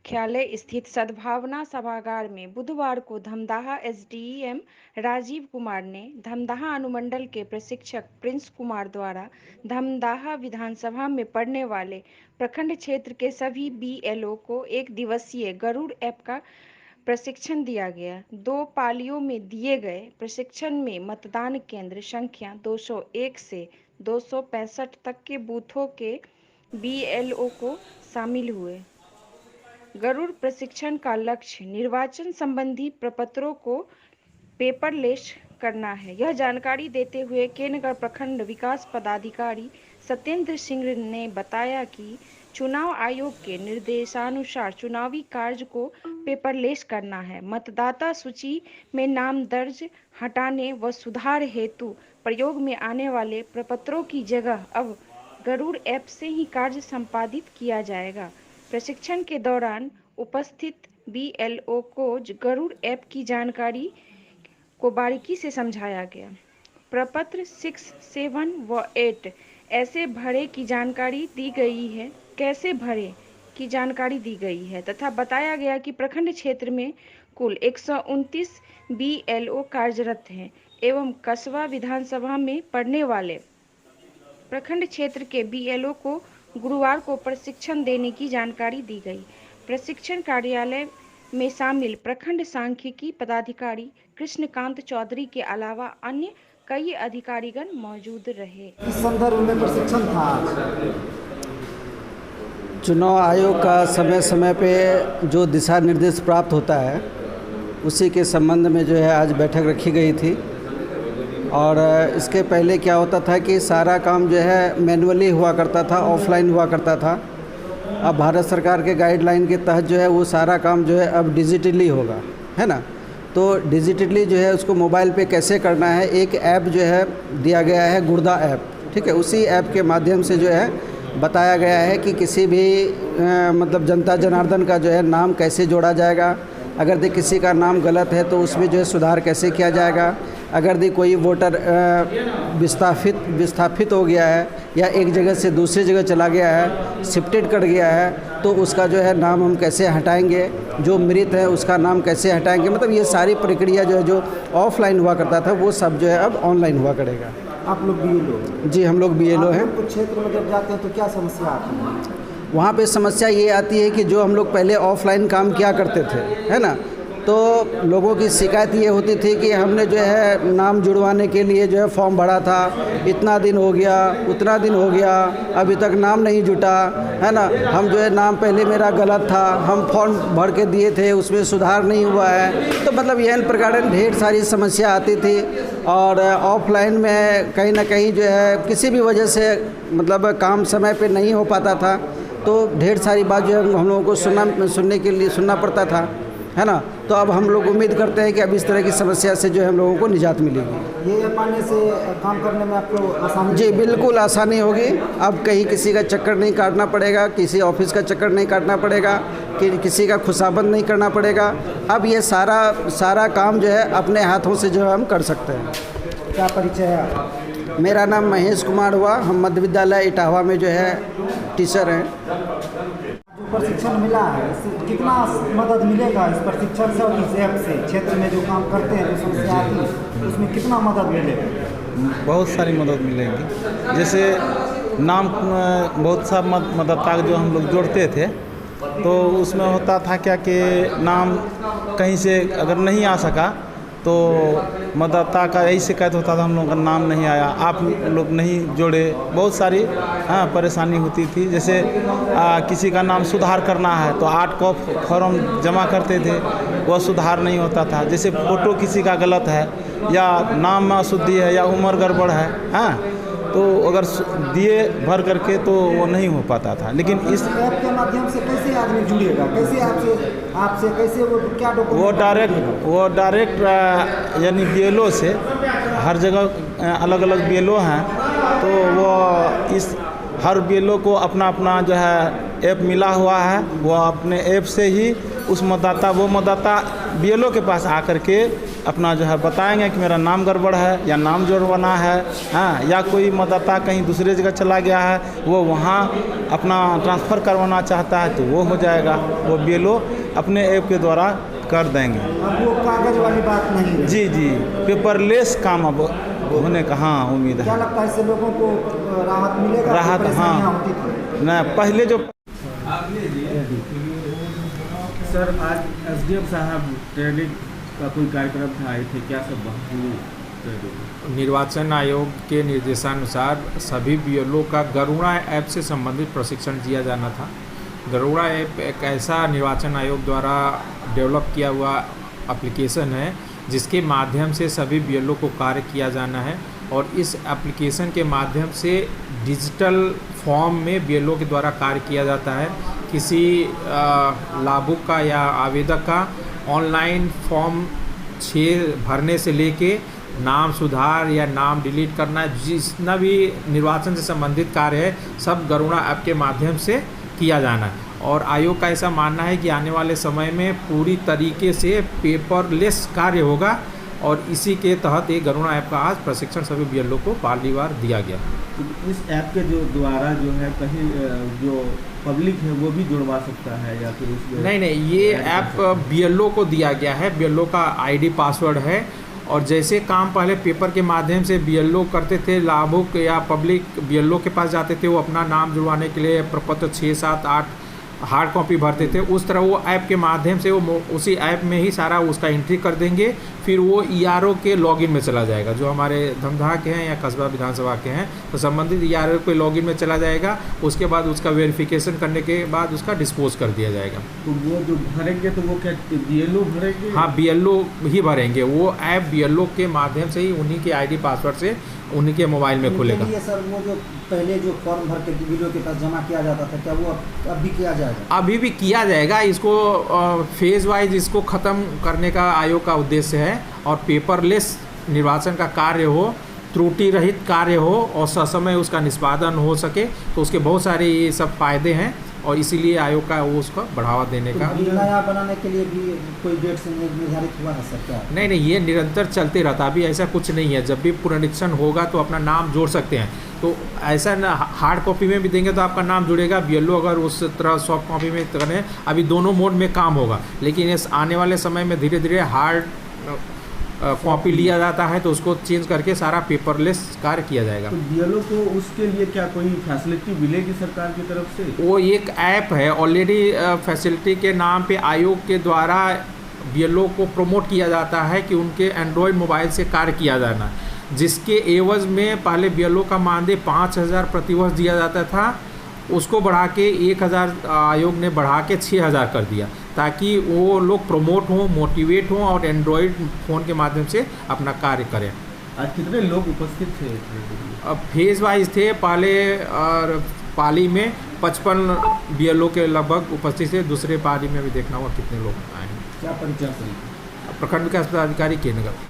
मुख्यालय स्थित सद्भावना सभागार में बुधवार को धमदाहा एसडीएम राजीव कुमार ने धमदाहा अनुमंडल के प्रशिक्षक प्रिंस कुमार द्वारा धमदाहा विधानसभा में पड़ने वाले प्रखंड क्षेत्र के सभी बीएलओ को एक दिवसीय गरुड़ ऐप का प्रशिक्षण दिया गया। 2 पालियों में दिए गए प्रशिक्षण में मतदान केंद्र संख्या 201 से 265 तक के बूथों के बीएलओ को शामिल हुए। गरुड़ प्रशिक्षण का लक्ष्य निर्वाचन संबंधी प्रपत्रों को पेपरलेस करना है। यह जानकारी देते हुए केनगढ़ प्रखंड विकास पदाधिकारी सत्येंद्र सिंह ने बताया कि चुनाव आयोग के निर्देशानुसार चुनावी कार्य को पेपरलेस करना है। मतदाता सूची में नाम दर्ज हटाने व सुधार हेतु प्रयोग में आने वाले प्रपत्रों की जगह अब गरुड़ ऐप से ही कार्य संपादित किया जाएगा। प्रशिक्षण के दौरान उपस्थित बीएलओ को गरुड़ ऐप की जानकारी को बारीकी से समझाया गया। प्रपत्र 6, 7 व 8 ऐसे भरे की जानकारी दी गई है कैसे भरे की जानकारी दी गई है तथा बताया गया कि प्रखंड क्षेत्र में कुल 129 बीएलओ कार्यरत हैं एवं कस्बा विधानसभा में पड़ने वाले प्रखंड क्षेत्र के बीएलओ को गुरुवार को प्रशिक्षण देने की जानकारी दी गई। प्रशिक्षण कार्यालय में शामिल प्रखंड सांख्यिकी पदाधिकारी कृष्णकांत चौधरी के अलावा अन्य कई अधिकारीगण मौजूद रहे। इस संदर्भ में प्रशिक्षण था। चुनाव आयोग का समय समय पे जो दिशा निर्देश प्राप्त होता है उसी के संबंध में जो है आज बैठक रखी गई थी। और इसके पहले क्या होता था कि सारा काम जो है मैनुअली हुआ करता था, ऑफलाइन हुआ करता था। अब भारत सरकार के गाइडलाइन के तहत जो है वो सारा काम जो है अब डिजिटली होगा, है ना। तो डिजिटली जो है उसको मोबाइल पे कैसे करना है, एक ऐप जो है दिया गया है गुर्दा ऐप, ठीक है। उसी ऐप के माध्यम से जो है बताया गया है कि किसी भी मतलब जनता जनार्दन का जो है नाम कैसे जोड़ा जाएगा। अगर किसी का नाम गलत है तो उसमें जो है सुधार कैसे किया जाएगा। अगर कोई वोटर विस्थापित हो गया है या एक जगह से दूसरी जगह चला गया है, शिफ्टेड कर गया है, तो उसका जो है नाम हम कैसे हटाएंगे, जो मृत है उसका नाम कैसे हटाएंगे। मतलब ये सारी प्रक्रिया जो है जो ऑफलाइन हुआ करता था वो सब जो है अब ऑनलाइन हुआ करेगा। आप लोग बीएलओ? जी, हम लोग बीएलओ हैं। कुछ क्षेत्र में जब जाते हैं तो क्या समस्या आती है? वहाँ पे समस्या ये आती है कि जो हम लोग पहले ऑफलाइन काम किया करते थे, है ना, तो लोगों की शिकायत ये होती थी कि हमने जो है नाम जुड़वाने के लिए जो है फॉर्म भरा था, इतना दिन हो गया, उतना दिन हो गया, अभी तक नाम नहीं जुटा, है ना। हम जो है नाम पहले मेरा गलत था, हम फॉर्म भर के दिए थे, उसमें सुधार नहीं हुआ है। तो मतलब यह प्रकार ढेर सारी समस्या आती थी। और ऑफलाइन में कहीं ना कहीं जो है किसी भी वजह से मतलब काम समय पे नहीं हो पाता था, तो ढेर सारी बात जो है हम लोगों को सुनने के लिए सुनना पड़ता था, है ना। तो अब हम लोग उम्मीद करते हैं कि अब इस तरह की समस्या से जो है हम लोगों को निजात मिलेगी। ये मानने से काम करने में आपको आसानी? जी बिल्कुल आसानी होगी। अब कहीं किसी का चक्कर नहीं काटना पड़ेगा, किसी ऑफिस का चक्कर नहीं काटना पड़ेगा, कि किसी का खुशाबंद नहीं करना पड़ेगा। अब ये सारा काम जो है अपने हाथों से जो है हम कर सकते हैं। क्या परिचय है? मेरा नाम महेश कुमार हुआ। हम मध्य विद्यालय इटावा में जो है टीचर हैं। जो प्रशिक्षण मिला है इससे कितना मदद मिलेगा इस प्रशिक्षण से और इस ऐप से? क्षेत्र में जो काम करते हैं जो समस्या आती है उसमें कितना मदद मिलेगा? बहुत सारी मदद मिलेगी। जैसे नाम बहुत सा मतदाता जो हम लोग जोड़ते थे तो उसमें होता था क्या कि नाम कहीं से अगर नहीं आ सका तो मतदाता का यही शिकायत होता था, हम लोगों का नाम नहीं आया, आप लोग नहीं जोड़े, बहुत सारी परेशानी होती थी। जैसे किसी का नाम सुधार करना है तो 8 फॉर्म जमा करते थे, वह सुधार नहीं होता था। जैसे फ़ोटो किसी का गलत है या नाम में अशुद्धि है या उम्र गड़बड़ है, तो अगर दिए भर करके तो वो नहीं हो पाता था। लेकिन इस ऐप के माध्यम से कैसे आदमी जुड़ेगा, कैसे आपसे कैसे वो क्या डॉक्यूमेंट? वो डायरेक्ट यानी बीएलओ से, हर जगह अलग अलग बीएलओ हैं, तो वो इस हर बीएलओ को अपना अपना जो है ऐप मिला हुआ है। वो अपने ऐप से ही उस मतदाता बीएलओ के पास आकर के अपना जो है बताएंगे कि मेरा नाम गड़बड़ है या नाम जोड़वाना है, हाँ, या कोई मतदाता कहीं दूसरे जगह चला गया है, वो वहाँ अपना ट्रांसफ़र करवाना चाहता है तो वो हो जाएगा, वो BLO अपने ऐप के द्वारा कर देंगे। अब वो कागज़ वाली बात नहीं है। जी जी, पेपरलेस काम अब होने का हाँ उम्मीद क्या है। लगता है इससे लोगों को राहत मिलेगा? राहत, परेशानियां हाँ, होती थी। न पहले जो सर आज SDM साहब ट्रेनिंग का कोई कार्यक्रम था, आए थे, क्या सब बात? निर्वाचन आयोग के निर्देशानुसार सभी BLO का गरुड़ा ऐप से संबंधित प्रशिक्षण दिया जाना था। गरुड़ा ऐप एक ऐसा निर्वाचन आयोग द्वारा डेवलप किया हुआ एप्लीकेशन है जिसके माध्यम से सभी BLO को कार्य किया जाना है, और इस एप्लीकेशन के माध्यम से डिजिटल फॉर्म में BLO के द्वारा कार्य किया जाता है। किसी लाभुक का या आवेदक का ऑनलाइन फॉर्म 6 भरने से लेके नाम सुधार या नाम डिलीट करना, जितना भी निर्वाचन से संबंधित कार्य है सब गरुड़ा ऐप के माध्यम से किया जाना है। और आयोग का ऐसा मानना है कि आने वाले समय में पूरी तरीके से पेपरलेस कार्य होगा, और इसी के तहत ये गरुड़ा ऐप का आज प्रशिक्षण सभी BLO को पहली बार दिया गया। इस ऐप के जो द्वारा जो है कहीं जो पब्लिक है वो भी जुड़वा सकता है या फिर उस नहीं, ये ऐप BLO को दिया गया है। BLO का ID पासवर्ड है, और जैसे काम पहले पेपर के माध्यम से BLO करते थे, लाभुक या पब्लिक BLO के पास जाते थे, वो अपना नाम जुड़वाने के लिए प्रपत्र 6, 7, 8 हार्ड कॉपी भरते थे, उस तरह वो ऐप के माध्यम से वो उसी ऐप में ही सारा उसका एंट्री कर देंगे, फिर वो ERO के लॉगिन में चला जाएगा। जो हमारे धमदाहा के हैं या कस्बा विधानसभा के हैं तो संबंधित ERO के लॉगिन में चला जाएगा, उसके बाद उसका वेरिफिकेशन करने के बाद उसका डिस्पोज कर दिया जाएगा। तो वो जो भरेंगे तो वो क्या BLO भरेंगे? हाँ, BLO ही भरेंगे। वो ऐप BLO के माध्यम से ही उन्हीं के ID पासवर्ड से उन्हीं के मोबाइल में खुलेगा। ये सर वो जो पहले जो फॉर्म भर के BLO के पास जमा किया जाता था, क्या वो अब भी किया जाएगा? अभी भी किया जाएगा। इसको फेज वाइज इसको ख़त्म करने का आयोग का उद्देश्य है, और पेपरलेस निर्वाचन का कार्य हो, त्रुटि रहित कार्य हो और ससमय उसका निष्पादन हो सके, तो उसके बहुत सारे ये सब फायदे हैं, और इसीलिए आयोग का वो उसको बढ़ावा देने का। तो नया बनाने के लिए भी कोई डेट से निर्धारित हुआ है सर क्या? नहीं, ये निरंतर चलते रहता। अभी ऐसा कुछ नहीं है, जब भी पुनरीक्षण होगा तो अपना नाम जोड़ सकते हैं। तो ऐसा न हार्ड कॉपी में भी देंगे तो आपका नाम जुड़ेगा, BLO अगर उस तरह सॉफ्ट कॉपी में करें, अभी दोनों मोड में काम होगा। लेकिन इस आने वाले समय में धीरे धीरे हार्ड कॉपी लिया जाता है तो उसको चेंज करके सारा पेपरलेस कार्य किया जाएगा। तो BLO को उसके लिए क्या कोई फैसिलिटी मिलेगी सरकार की तरफ से? वो एक ऐप है ऑलरेडी, फैसिलिटी के नाम पे आयोग के द्वारा BLO को प्रमोट किया जाता है कि उनके एंड्रॉयड मोबाइल से कार्य किया जाना, जिसके एवज में पहले BLO का मानदेय 5,000 प्रतिवर्ष दिया जाता था, उसको बढ़ा के 1,000 आयोग ने बढ़ा के 6,000 कर दिया, ताकि वो लोग प्रमोट हों, मोटिवेट हों और एंड्रॉयड फ़ोन के माध्यम से अपना कार्य करें। आज कितने लोग उपस्थित थे? अब फेज वाइज थे, पहले और पाली में 55 BLO के लगभग उपस्थित थे, दूसरे पाली में भी देखना होगा कितने लोग आए हैं। क्या परिचय? प्रखंड विकास पदाधिकारी के नगर।